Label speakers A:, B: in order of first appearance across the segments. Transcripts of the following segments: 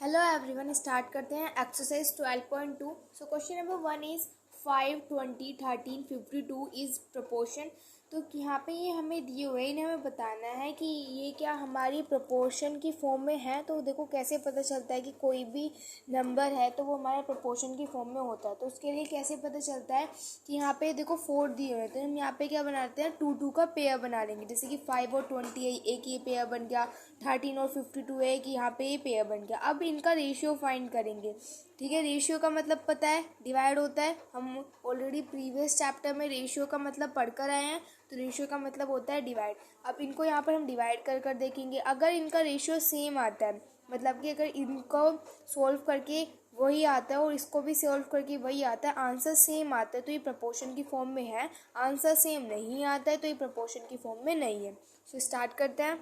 A: Hello everyone, start करते हैं exercise 12.2। So question number 1 is 5, 20, 13, 52 is proportion. तो यहाँ पे ये हमें दिए हुए इन्हें हमें बताना है कि ये क्या हमारी प्रोपोर्शन की फॉर्म में है। तो देखो कैसे पता चलता है कि कोई भी नंबर है तो वो हमारा प्रोपोर्शन की फॉर्म में होता है। तो उसके लिए कैसे पता चलता है कि यहाँ पे देखो 4 दिए हुए हैं, तो हम यहाँ पे क्या बनाते हैं, 2 का पेयर बना लेंगे। जैसे कि 5 और 20 है, एक ये पेयर बन गया। 13 और 52 है कि यहाँ पे ये पेयर बन गया। अब इनका रेशियो फाइंड करेंगे। ठीक है, रेशियो का मतलब पता है, डिवाइड होता है। हम ऑलरेडी प्रीवियस चैप्टर में रेशियो का मतलब पढ़कर आए हैं। तो रेशियो का मतलब होता है डिवाइड। अब इनको यहाँ पर हम डिवाइड कर कर देखेंगे। अगर इनका रेशियो सेम आता है, मतलब कि अगर इनको सोल्व करके वही आता है और इसको भी सोल्व करके वही आता है, आंसर सेम आता है, तो ये प्रपोर्शन की फॉर्म में है। आंसर सेम नहीं आता है तो ये प्रपोर्शन की फॉर्म में नहीं है। तो स्टार्ट करते हैं।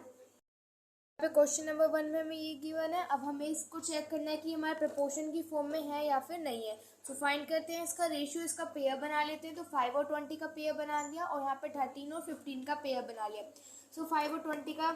A: पे क्वेश्चन नंबर 1 में हमें ये गिवन है। अब हमें इसको चेक करना है कि हमारे प्रपोर्शन की फॉर्म में है या फिर नहीं है। तो फाइंड करते हैं इसका रेशियो, इसका पेयर बना लेते हैं। तो 5 और 20 का पेयर बना लिया और यहाँ पे 13 और 15 का पेयर बना लिया। सो 5 और 20 का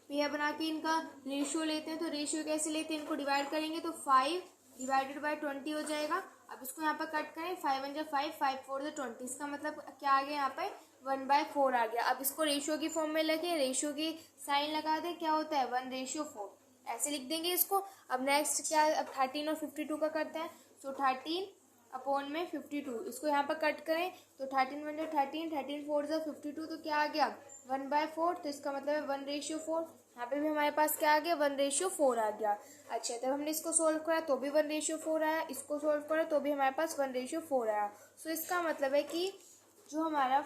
A: पेयर बना के इनका रेशियो लेते हैं। तो रेशियो कैसे लेते हैं, इनको डिवाइड करेंगे तो 5 डिवाइडेड बाई 20 हो जाएगा। अब इसको यहाँ पर कट करें, 5 1 5, 5 4 20। इसका मतलब क्या आ गया, यहाँ पे 1/4 आ गया। अब इसको रेशियो की फॉर्म में लगे, रेशियो की साइन लगा दे, क्या होता है 1/4, ऐसे लिख देंगे इसको। अब नेक्स्ट क्या, अब 13 और 52 का करते हैं। सो 13 अपॉन में 52, इसको यहाँ पर कट करें तो 13 1 13, 13 4 52, तो क्या आ गया 1/4। तो इसका मतलब है 1/4। यहाँ पे भी हमारे पास क्या आ गया, 1/4 आ गया। अच्छा, तब हमने इसको सोल्व करा तो भी 1/4 आया, इसको सोल्व करा तो भी हमारे पास 1/4 आया। सो इसका मतलब है कि जो हमारा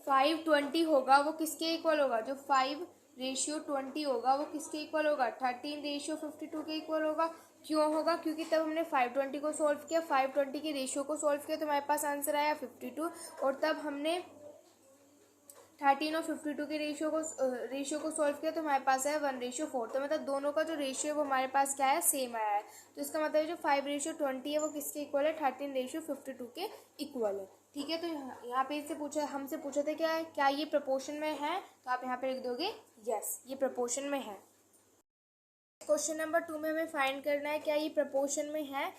A: 5/20 होगा वो किसके इक्वल होगा, जो 5/20 होगा वो किसके इक्वल होगा, 13/52 के इक्वल होगा। क्यों होगा, क्योंकि तब हमने 5/20 को सॉल्व किया, 5/20 के रेशियो को सॉल्व किया तो हमारे पास आंसर आया 52। और तब हमने 13 और 52 के रेशियो को सॉल्व किया तो हमारे पास है 1/4। तो मतलब दोनों का जो रेशियो है वो हमारे पास क्या है, सेम आया है। तो इसका मतलब जो 5/20 है वो किसके इक्वल है, 13/52 के इक्वल है। ठीक है, तो यहाँ पे इससे पूछा, हमसे पूछा था क्या ये प्रपोर्शन में है, तो आप यहाँ पे लिख दोगे यस, ये प्रपोर्शन में है। क्वेश्चन नंबर 2 में हमें फाइंड करना है क्या ये प्रपोर्शन में है।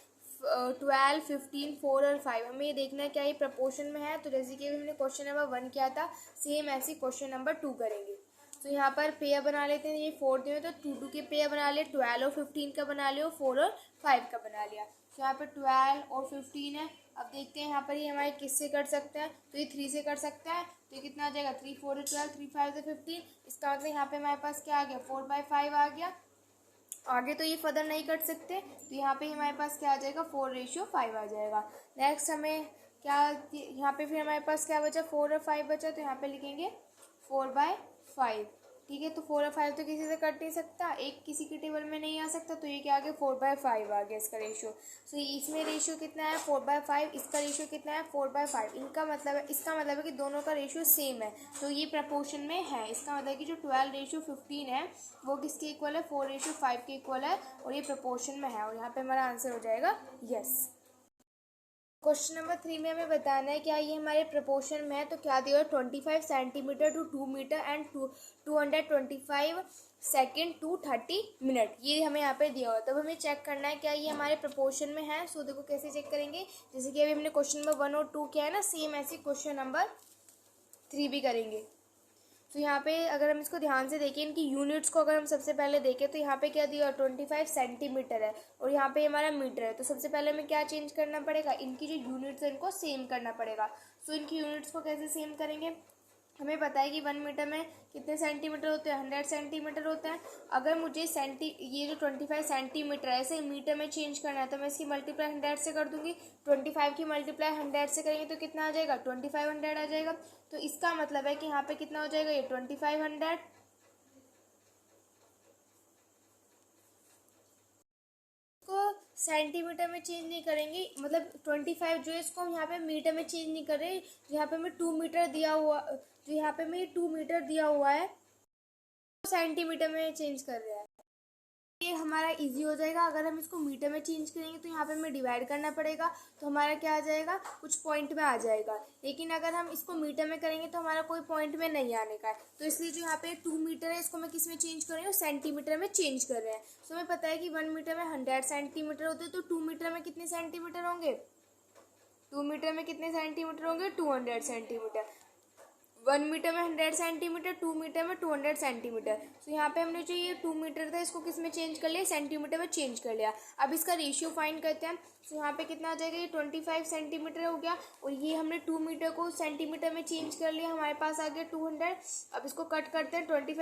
A: 12, 15, 4 और 5 हमें ये देखना है क्या ये प्रपोर्शन में है। तो जैसे कि हमने क्वेश्चन नंबर 1 किया था, सेम ऐसे क्वेश्चन नंबर 2 करेंगे। तो यहाँ पर पेयर बना लेते हैं। ये 4 दिए तो 2 के पेयर बना लिए, 12 और 15 का बना लिया, 4 और 5 का बना लिया। तो यहाँ पर 12 और 15 है। अब देखते हैं यहाँ पर ये हमारे किससे कर सकते हैं, तो ये 3 से कर सकता है। तो ये कितना आ जाएगा, 3 4 12, 3 5 15। इसका मतलब यहाँ पे हमारे पास क्या आ गया, 4/5 आ गया। आगे तो ये फर्दर नहीं कर सकते, तो यहाँ पे हमारे पास क्या आ जाएगा, 4/5 आ जाएगा। नेक्स्ट हमें क्या, यहाँ पे फिर हमारे पास क्या बचा, 4 और 5 बचा। तो यहाँ पे लिखेंगे 4/5। ठीक है, तो 4 और 5 तो किसी से कट नहीं सकता, एक किसी के टेबल में नहीं आ सकता, तो ये क्या आ गया, 4/5 आ गया इसका रेशियो। सो इसमें रेशियो कितना है, 4/5। इसका रेशियो कितना है, 4/5। इनका मतलब है, इसका मतलब है कि दोनों का रेशियो सेम है, तो ये प्रपोर्शन में है। इसका मतलब है कि जो 12/15 है वो किसके इक्वल है, 4/5 के इक्वल है, और ये प्रपोर्शन में है। और यहाँ पे हमारा आंसर हो जाएगा यस। क्वेश्चन नंबर 3 में हमें बताना है क्या ये हमारे प्रपोर्शन में है। तो क्या दिया, 25 centimetre to 2 metre and 225 second to 30 minute, ये हमें यहाँ पे दिया हुआ है। तब हमें चेक करना है क्या ये हमारे प्रपोर्शन में है। सो देखो कैसे चेक करेंगे, जैसे कि अभी हमने क्वेश्चन नंबर 1 और 2 किया है ना, सेम ऐसे क्वेश्चन नंबर 3 भी करेंगे। तो यहाँ पे अगर हम इसको ध्यान से देखें, इनकी यूनिट्स को अगर हम सबसे पहले देखें तो यहाँ पे क्या दिया, 25 सेंटीमीटर है और यहाँ पे हमारा मीटर है। तो सबसे पहले हमें क्या चेंज करना पड़ेगा, इनकी जो यूनिट्स है इनको सेम करना पड़ेगा। सो इनकी यूनिट्स को कैसे सेम करेंगे, हमें पता है कि 1 मीटर में कितने सेंटीमीटर होते हैं, 100 सेंटीमीटर होते हैं। अगर मुझे ये जो 25 सेंटीमीटर है ऐसे मीटर में चेंज करना है तो मैं इसकी मल्टीप्लाई 100 से कर दूंगी। 25 की मल्टीप्लाई 100 से करेंगे तो कितना आ जाएगा, 2500 आ जाएगा। तो इसका मतलब है कि यहाँ पे कितना हो जाएगा, ये 2500। को सेंटीमीटर में चेंज नहीं करेंगे, मतलब 25 जो है इसको हम यहाँ पे मीटर में चेंज नहीं कर रहे। यहाँ पे हमें 2 मीटर दिया हुआ, जो यहाँ पे हमें 2 मीटर दिया हुआ है, सेंटीमीटर में चेंज कर रहे हैं। ये हमारा इजी हो जाएगा। अगर हम इसको मीटर में चेंज करेंगे तो यहाँ पे हमें डिवाइड करना पड़ेगा, तो हमारा क्या आ जाएगा, कुछ पॉइंट में आ जाएगा। लेकिन अगर हम इसको मीटर में करेंगे तो हमारा कोई पॉइंट में नहीं आने का है। तो इसलिए जो यहाँ पे 2 मीटर है इसको मैं किस में चेंज कर रही हूँ, सेंटीमीटर में चेंज कर रहे हैं। तो हमें पता है कि 1 मीटर में 100 सेंटीमीटर होते हैं, तो 2 मीटर में कितने सेंटीमीटर होंगे, 2 मीटर में कितने सेंटीमीटर होंगे, 200 सेंटीमीटर। 1 मीटर में 100 सेंटीमीटर, 2 मीटर में 200 सेंटीमीटर। तो यहाँ पे हमने जो ये 2 मीटर था इसको किस में चेंज कर लिया, सेंटीमीटर में चेंज कर लिया। अब इसका रेशियो फाइंड करते हैं। तो यहाँ पे कितना आ जाएगा, ये 25 सेंटीमीटर हो गया, और ये हमने 2 मीटर को सेंटीमीटर में चेंज कर लिया, हमारे पास आ गया 200। अब इसको कट करते हैं, 25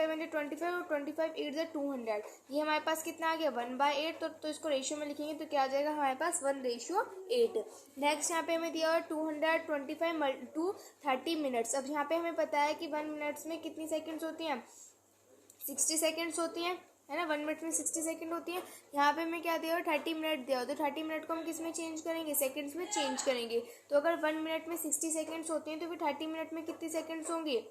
A: और 25 8 × 200, ये हमारे पास कितना आ गया, 1/8। तो इसको रेशियो में लिखेंगे तो क्या आ जाएगा हमारे पास, 1:8। नेक्स्ट यहाँ पे हमें दिया हुआ 225 टू 30 मिनट्स। अब यहाँ पे हमें पता है कि 1 मिनट्स में कितनी सेकंड्स होती हैं, 60 सेकंड्स होती हैं, है ना। 1 मिनट में 60 सेकंड होती है। यहाँ पे हमें क्या दिया हो, 30 मिनट दिया हो, तो 30 मिनट को हम किस में चेंज करेंगे, सेकंड्स में चेंज करेंगे। तो अगर 1 मिनट में 60 सेकंड्स होती हैं तो फिर 30 मिनट में कितनी सेकंड्स होंगे,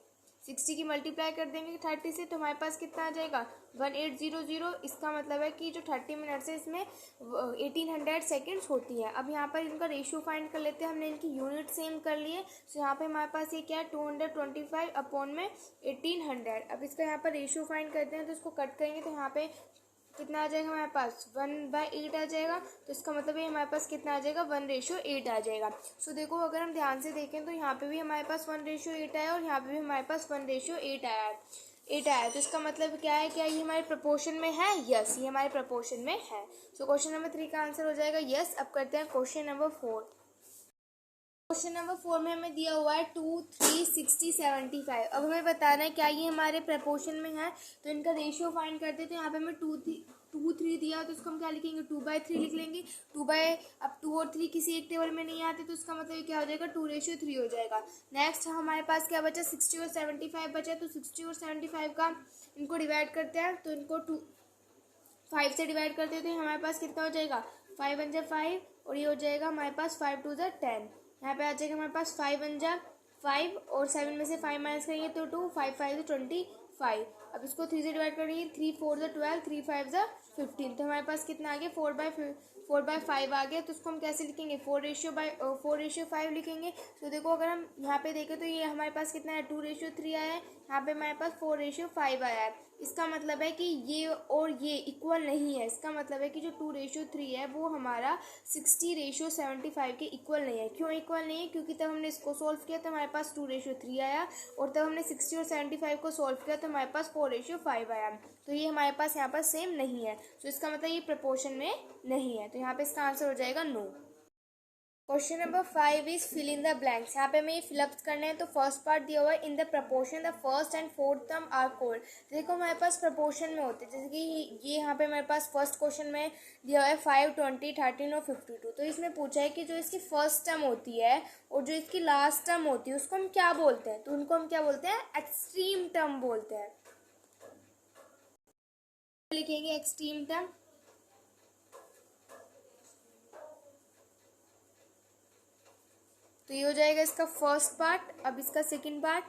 A: 60 की मल्टीप्लाई कर देंगे 30 से, तो हमारे पास कितना आ जाएगा, 1800। इसका मतलब है कि जो 30 मिनट्स है इसमें 1800 सेकेंड्स होती है। अब यहाँ पर इनका रेशियो फाइंड कर लेते हैं, हमने इनकी यूनिट सेम कर लिए। तो यहाँ पे हमारे पास ये क्या है, 225 अपॉन में 1800। अब इसका यहाँ पर रेशियो फाइंड करते हैं, तो इसको कट करेंगे तो यहाँ पे कितना आ जाएगा हमारे पास, 1/8 आ जाएगा। तो इसका मतलब ये हमारे पास कितना आ जाएगा, 1:8 आ जाएगा। सो देखो अगर हम ध्यान से देखें तो यहाँ पे भी हमारे पास 1:8 आया, और यहाँ पे भी हमारे पास 1:8 आया है। तो इसका मतलब क्या है, क्या ये हमारे प्रपोर्शन में है, यस ये हमारे प्रपोर्शन में है। सो क्वेश्चन नंबर 3 का आंसर हो जाएगा यस। अब करते हैं क्वेश्चन नंबर 4। क्वेश्चन नंबर 4 में हमें दिया हुआ है 2, 3, 60, 75। अब हमें बताना है क्या ये हमारे प्रपोर्शन में है, तो इनका रेशियो फाइंड करते हैं। तो यहाँ पे हमें 2, 3 दिया, तो इसको हम क्या लिखेंगे, 2/3 लिख लेंगे। अब 2 और 3 किसी एक टेबल में नहीं आते, तो इसका मतलब क्या हो जाएगा, 2:3 हो जाएगा। नेक्स्ट हमारे पास क्या बचा, 60 और 75 बचा। तो 60 और 75 का इनको डिवाइड करते हैं, तो इनको 5 से डिवाइड करते हैं, तो हमारे पास कितना हो जाएगा, 5 × 5, और ये हो जाएगा हमारे पास 5 × 2 = 10। यहाँ पे आ जाएगा हमारे पास 5 × 5, और 7 में से 5 माइनस करेंगे तो 2, 5 × 5 = 25। अब इसको 3 से डिवाइड करेंगे, 3 × 4 = 12, 3 × 5 = 15। तो हमारे पास कितना आ गया, 4/5 आ गया। तो इसको हम कैसे लिखेंगे, 4:5 लिखेंगे। तो देखो अगर हम यहाँ पे देखें तो ये हमारे पास कितना है, 2:3 आया है, यहाँ पे हमारे पास 4:5 आया है। इसका मतलब है कि ये और ये इक्वल नहीं है। इसका मतलब है कि जो 2:3 है वो हमारा 60:75 के इक्वल नहीं है। क्यों इक्वल नहीं है, क्योंकि तब हमने इसको सॉल्व किया तो हमारे पास 2:3 आया, और तब हमने 60 और 75 को सॉल्व किया तो हमारे पास 4:5 आया। तो ये हमारे पास यहाँ पर सेम नहीं है। तो इसका मतलब ये प्रपोर्शन में नहीं है। तो यहाँ पे इसका आंसर हो जाएगा no. Question number 5 is fill in the blanks. यहाँ पे हमें ये फिलअप करने हैं। तो फर्स्ट पार्ट दिया हुआ है, in the proportion the first and fourth term are called. देखो हमारे पास प्रपोर्शन में होते हैं, जैसे कि ये यहाँ पे हमारे पास फर्स्ट क्वेश्चन में दिया हुआ है 5, 20, 13 और 52। तो इसमें पूछा है कि जो इसकी फर्स्ट टर्म होती है और जो इसकी लास्ट टर्म होती है उसको हम क्या बोलते हैं। तो उनको हम क्या बोलते हैं, एक्सट्रीम टर्म बोलते हैं। लिखेंगे एक्सट्रीम टर्म। तो ये हो जाएगा इसका फर्स्ट पार्ट। अब इसका second part,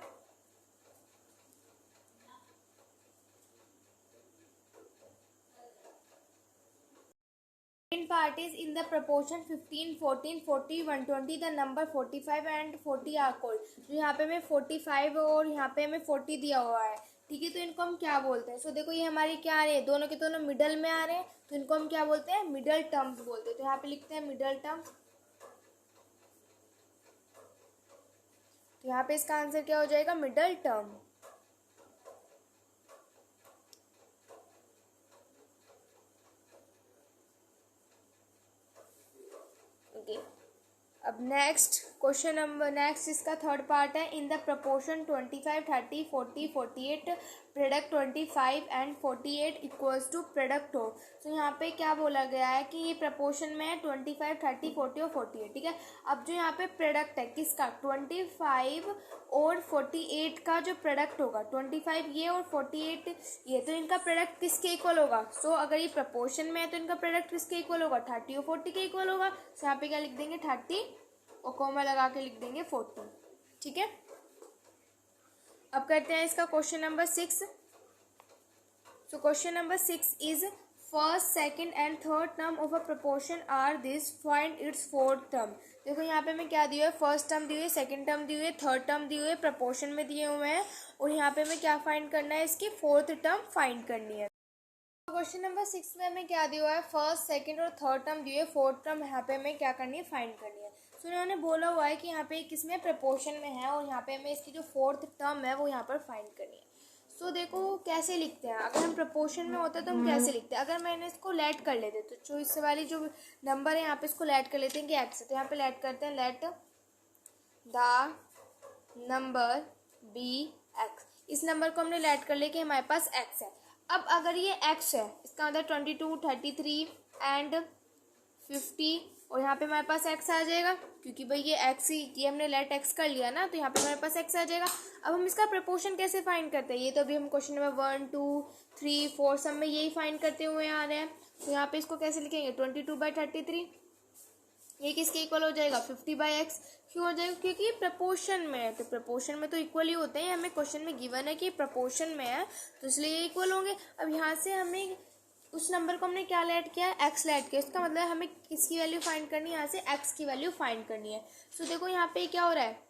A: second part is in the proportion 15, 14, 40, 120 the number 45 and 40 are called. तो यहाँ पे हमें 45 और यहाँ पे हमें 40 दिया हुआ है, ठीक है। तो इनको हम क्या बोलते हैं, सो देखो ये हमारी क्या आ रहे हैं, दोनों के दोनों मिडल में आ रहे हैं, तो इनको हम क्या बोलते हैं, मिडल टर्म्स बोलते हैं। तो यहाँ पे लिखते हैं मिडल टर्म्स। तो यहाँ पे इसका आंसर क्या हो जाएगा, मिडल टर्म। ओके, अब नेक्स्ट इसका थर्ड पार्ट है, in the proportion 25, 30, 40, 48 product 25 and 48 equals to product हो। तो यहाँ पे क्या बोला गया है कि ये प्रपोर्शन में है 25, 30, 40 और 48, ठीक है। अब जो यहाँ पे प्रोडक्ट है किसका, 25 और 48 का जो प्रोडक्ट होगा, 25 ये और 48 ये, तो इनका प्रोडक्ट किसके इक्वल होगा। सो अगर ये प्रपोर्शन में है तो इनका प्रोडक्ट किसके इक्वल होगा, 30 और 40 के इक्वल होगा। सो यहाँ पे क्या लिख देंगे, 30 और कॉमा लगा के लिख देंगे 40, ठीक है। अब करते हैं इसका question number 6। So question number 6 is first second and third term of a proportion are this, find its fourth term. देखो यहाँ पे मैं क्या दिया है, फर्स्ट टर्म दी हुई है, सेकंड टर्म दी हुई है, थर्ड टर्म दी हुई है, प्रपोर्शन में दिए हुए हैं, और यहाँ पे मैं क्या फाइंड करना है, इसकी फोर्थ टर्म फाइंड करनी है। क्वेश्चन नंबर 6 में हमें क्या दिया हुआ है, फर्स्ट सेकंड और थर्ड टर्म दिए, फोर्थ टर्म यहाँ पे हमें क्या करनी है, फाइंड करनी है। सो इन्होंने बोला हुआ है कि यहाँ पे किसमें, प्रपोर्शन में है, और यहाँ पे हमें इसकी जो फोर्थ टर्म है वो यहाँ पर फाइंड करनी है। सो देखो कैसे लिखते हैं, अगर हम प्रपोर्शन में होते हैं तो हम कैसे लिखते हैं, अगर मैंने इसको लेट कर लेते तो जो इस वाली जो नंबर है यहाँ पे इसको लेट कर लेते हैं कि एक्स है, तो यहाँ पे लेट करते हैं, let the number be x. इस नंबर को हमने लेट कर लिया कि हमारे पास एक्स है। अब अगर ये एक्स है, इसका मतलब 22, 33 एंड 50, और यहाँ पे हमारे पास एक्स आ जाएगा, क्योंकि भाई ये एक्स ही, ये हमने लेट एक्स कर लिया ना, तो यहाँ पे हमारे पास एक्स आ जाएगा। अब हम इसका प्रपोर्शन कैसे फाइंड करते हैं, ये तो अभी हम क्वेश्चन नंबर 1, 2, 3, 4 सब में यही फाइंड करते हुए आ रहे हैं। तो यहाँ पे इसको कैसे लिखेंगे, 22/33, ये किसके इक्वल हो जाएगा, 50/x। क्यों हो जाएगा, क्योंकि ये प्रपोर्शन में है, तो प्रपोर्शन में तो इक्वल ही होते हैं, हमें क्वेश्चन में गिवन है कि प्रपोर्शन में है, तो इसलिए ये इक्वल होंगे। अब यहाँ से हमें उस नंबर को हमने क्या लेट किया, एक्स लेट किया, इसका मतलब हमें किसकी वैल्यू फाइंड करनी है, यहाँ से एक्स की वैल्यू फाइंड करनी है। सो देखो यहाँ पे क्या हो रहा है,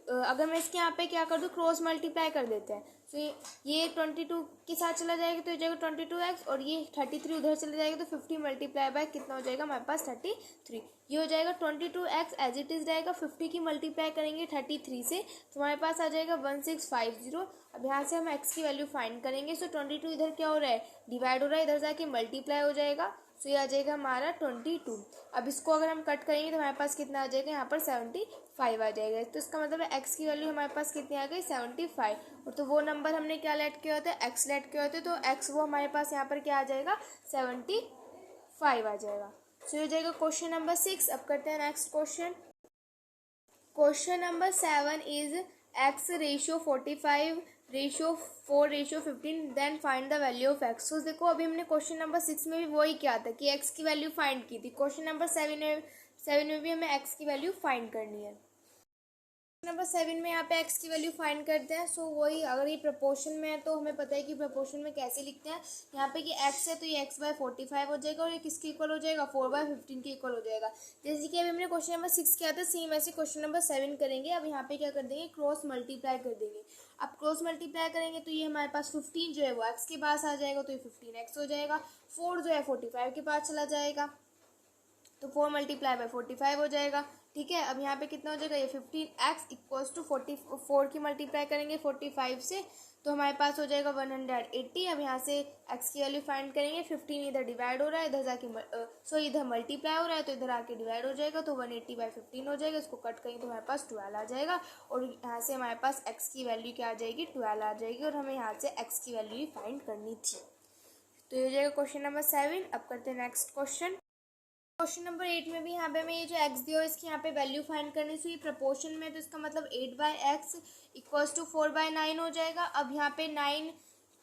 A: अगर मैं इसके यहाँ पे क्या कर दूँ, क्रॉस मल्टीप्लाई कर देते हैं, तो ये 22 के साथ चला जाएगा तो हो जाएगा 22x, और ये 33 उधर चला जाएगा तो 50 मल्टीप्लाई बाय कितना हो जाएगा हमारे पास, 33। ये हो जाएगा 22x एज इट इज़ रहेगा, 50 की मल्टीप्लाई करेंगे 33 से तो हमारे पास आ जाएगा 1650। अब यहाँ से हम x की वैल्यू फाइंड करेंगे। सो 22 इधर क्या हो रहा है, डिवाइड हो रहा है, इधर जाके मल्टीप्लाई हो जाएगा, सो ये आ जाएगा हमारा 22। अब इसको अगर हम कट करेंगे तो हमारे पास कितना आ जाएगा, यहाँ पर 75 आ जाएगा। तो इसका मतलब है एक्स की वैल्यू हमारे पास कितनी आ गई, 75। और तो वो नंबर हमने क्या लेट किया होता है, एक्स लेट किया होता है, तो एक्स वो हमारे पास यहाँ पर क्या आ जाएगा, 75 आ जाएगा। सो ये हो जाएगा क्वेश्चन नंबर 6। अब करते हैं next question. Question number 7 is x ratio 45 ratio 4 ratio 15 then find the value of x। तो देखो अभी हमने क्वेश्चन नंबर 6 में भी वही किया था कि x की वैल्यू फाइंड की थी, क्वेश्चन नंबर 7 में भी हमें x की वैल्यू फाइंड करनी है। नंबर 7 में यहाँ पे x की वैल्यू फाइंड करते हैं। सो वही, अगर ये प्रपोर्शन में है तो हमें पता है कि प्रपोर्शन में कैसे लिखते हैं, यहाँ पे कि x है तो ये x/45 हो जाएगा, और ये किसके इक्वल हो जाएगा, 4/15 के इक्वल हो जाएगा। जैसे कि अभी हमने क्वेश्चन नंबर 6 किया था, सेम ऐसे क्वेश्चन नंबर 7 करेंगे। अब यहाँ पे क्या कर देंगे, क्रॉस मल्टीप्लाई कर देंगे। अब क्रॉस मल्टीप्लाई करेंगे तो ये हमारे पास 15 जो है वो x के पास आ जाएगा, तो ये 15x हो जाएगा। 4 जो है 45 के पास चला जाएगा, तो 4 मल्टीप्लाई बाय 45 हो जाएगा। ठीक है, अब यहाँ पे कितना हो जाएगा, ये 15x इक्वल्स टू 44 की मल्टीप्लाई करेंगे 45 से, तो हमारे पास हो जाएगा 180। अब यहाँ से x की वैल्यू फाइंड करेंगे, 15 इधर डिवाइड हो रहा है, इधर जाके इधर मल्टीप्लाई हो रहा है तो इधर आके डिवाइड हो जाएगा, तो 180/15 हो जाएगा। इसको कट करेंगे तो हमारे पास 12 आ जाएगा, और यहाँ से हमारे पास x की वैल्यू क्या आ जाएगी, 12 आ जाएगी, और हमें यहाँ से x की वैल्यू ही फाइंड करनी थी। तो ये हो जाएगा क्वेश्चन नंबर 7। अब करते हैं नेक्स्ट क्वेश्चन। क्वेश्चन नंबर 8 में भी यहाँ पे हमें ये जो x दिया है इसकी यहाँ पे वैल्यू फाइंड करनी थी प्रपोर्शन में, तो इसका मतलब 8/x इक्वल्स टू 4/9 हो जाएगा। अब यहाँ पे 9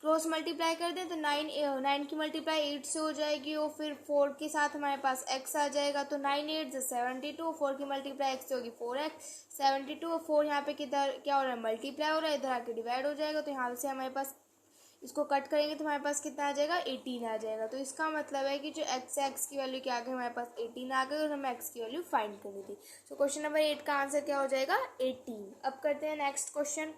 A: क्रॉस मल्टीप्लाई कर दें तो 9 की मल्टीप्लाई 8 से हो जाएगी, और फिर 4 के साथ हमारे पास x आ जाएगा, तो 9 8 72, 4 की मल्टीप्लाई x से होगी 4x 72, और 4 यहाँ पे किधर क्या हो रहा है, मल्टीप्लाई हो रहा है, इधर आके डिवाइड हो जाएगा, तो यहाँ से हमारे पास इसको कट करेंगे तो हमारे पास कितना आ जाएगा, 18 आ जाएगा। तो इसका मतलब है कि जो x है, x की वैल्यू क्या आ गई, हमारे पास 18 आ गई, और हमें x की वैल्यू फाइंड करनी थी। तो क्वेश्चन नंबर 8 का आंसर क्या हो जाएगा, 18। अब करते हैं next question.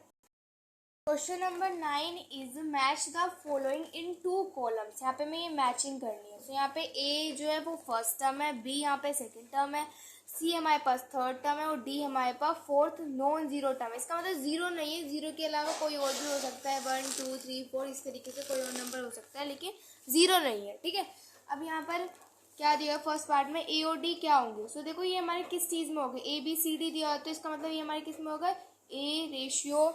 A: Question number 9 is match the following in 2 columns. यहाँ पे मैं ये मैचिंग करनी है। तो यहाँ पे a जो है वो फर्स्ट टर्म है, b यहाँ पे सेकेंड टर्म है, सी हमारे पास थर्ड टर्म है, और डी हमारे पास फोर्थ नॉन जीरो टर्म है। इसका मतलब जीरो नहीं है, जीरो के अलावा कोई और भी हो सकता है, 1 2 3 4 इस तरीके से कोई और नंबर हो सकता है, लेकिन जीरो नहीं है। ठीक है, अब यहाँ पर क्या दिया है फर्स्ट पार्ट में, ए और डी क्या होंगे। सो देखो ये हमारे किस चीज़ में होगा, ए बी सी डी दिया हो, तो इसका मतलब ये हमारे किस में होगा, A ratio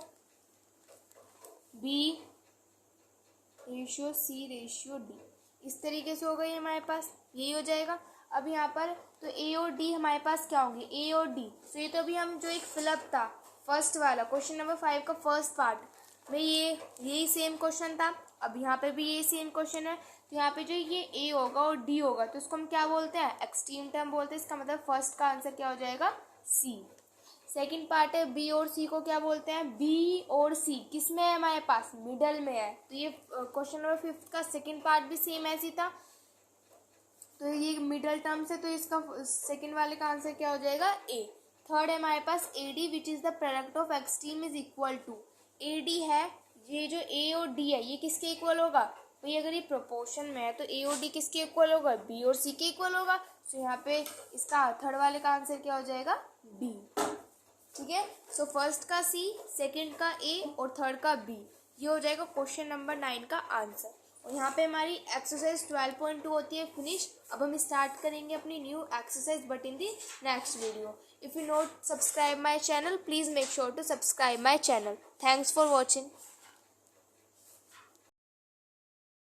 A: B ratio C ratio D, इस तरीके से होगा ये हमारे पास, यही हो जाएगा। अब यहाँ पर तो ए और डी हमारे पास क्या होंगे, ए और डी। तो ये तो अभी हम जो एक फिलअप था फर्स्ट वाला क्वेश्चन नंबर 5 का फर्स्ट पार्ट में यही सेम क्वेश्चन था, अब यहाँ पे भी यही सेम क्वेश्चन है। तो यहाँ पे जो ये ए होगा और डी होगा तो इसको हम क्या बोलते हैं, एक्सट्रीम टर्म बोलते हैं। इसका मतलब फर्स्ट का आंसर क्या हो जाएगा, सी। सेकंड पार्ट है बी और सी को क्या बोलते हैं, बी और सी किस में है हमारे पास, मिडल में है। तो ये क्वेश्चन नंबर 5 का सेकंड पार्ट भी सेम ऐसी था, तो ये मिडल टर्म्स है, तो इसका सेकंड वाले का आंसर क्या हो जाएगा, ए। थर्ड है हमारे पास A D which is the product of extreme is equal to, A D है, ये जो ए और डी है ये किसके इक्वल होगा भाई, अगर ये प्रोपोर्शन में है तो ए और डी किसके इक्वल होगा, बी और सी के इक्वल होगा। तो यहाँ पे इसका थर्ड वाले का आंसर क्या हो जाएगा, बी। ठीक है, सो फर्स्ट का सी, सेकंड का ए और थर्ड का बी, ये हो जाएगा क्वेश्चन नंबर 9 का आंसर। और यहाँ पे हमारी एक्सरसाइज 12.2 होती है फिनिश। अब हम स्टार्ट करेंगे अपनी new exercise but in the next video. If you not subscribe my channel please make sure to subscribe my channel. Thanks for watching.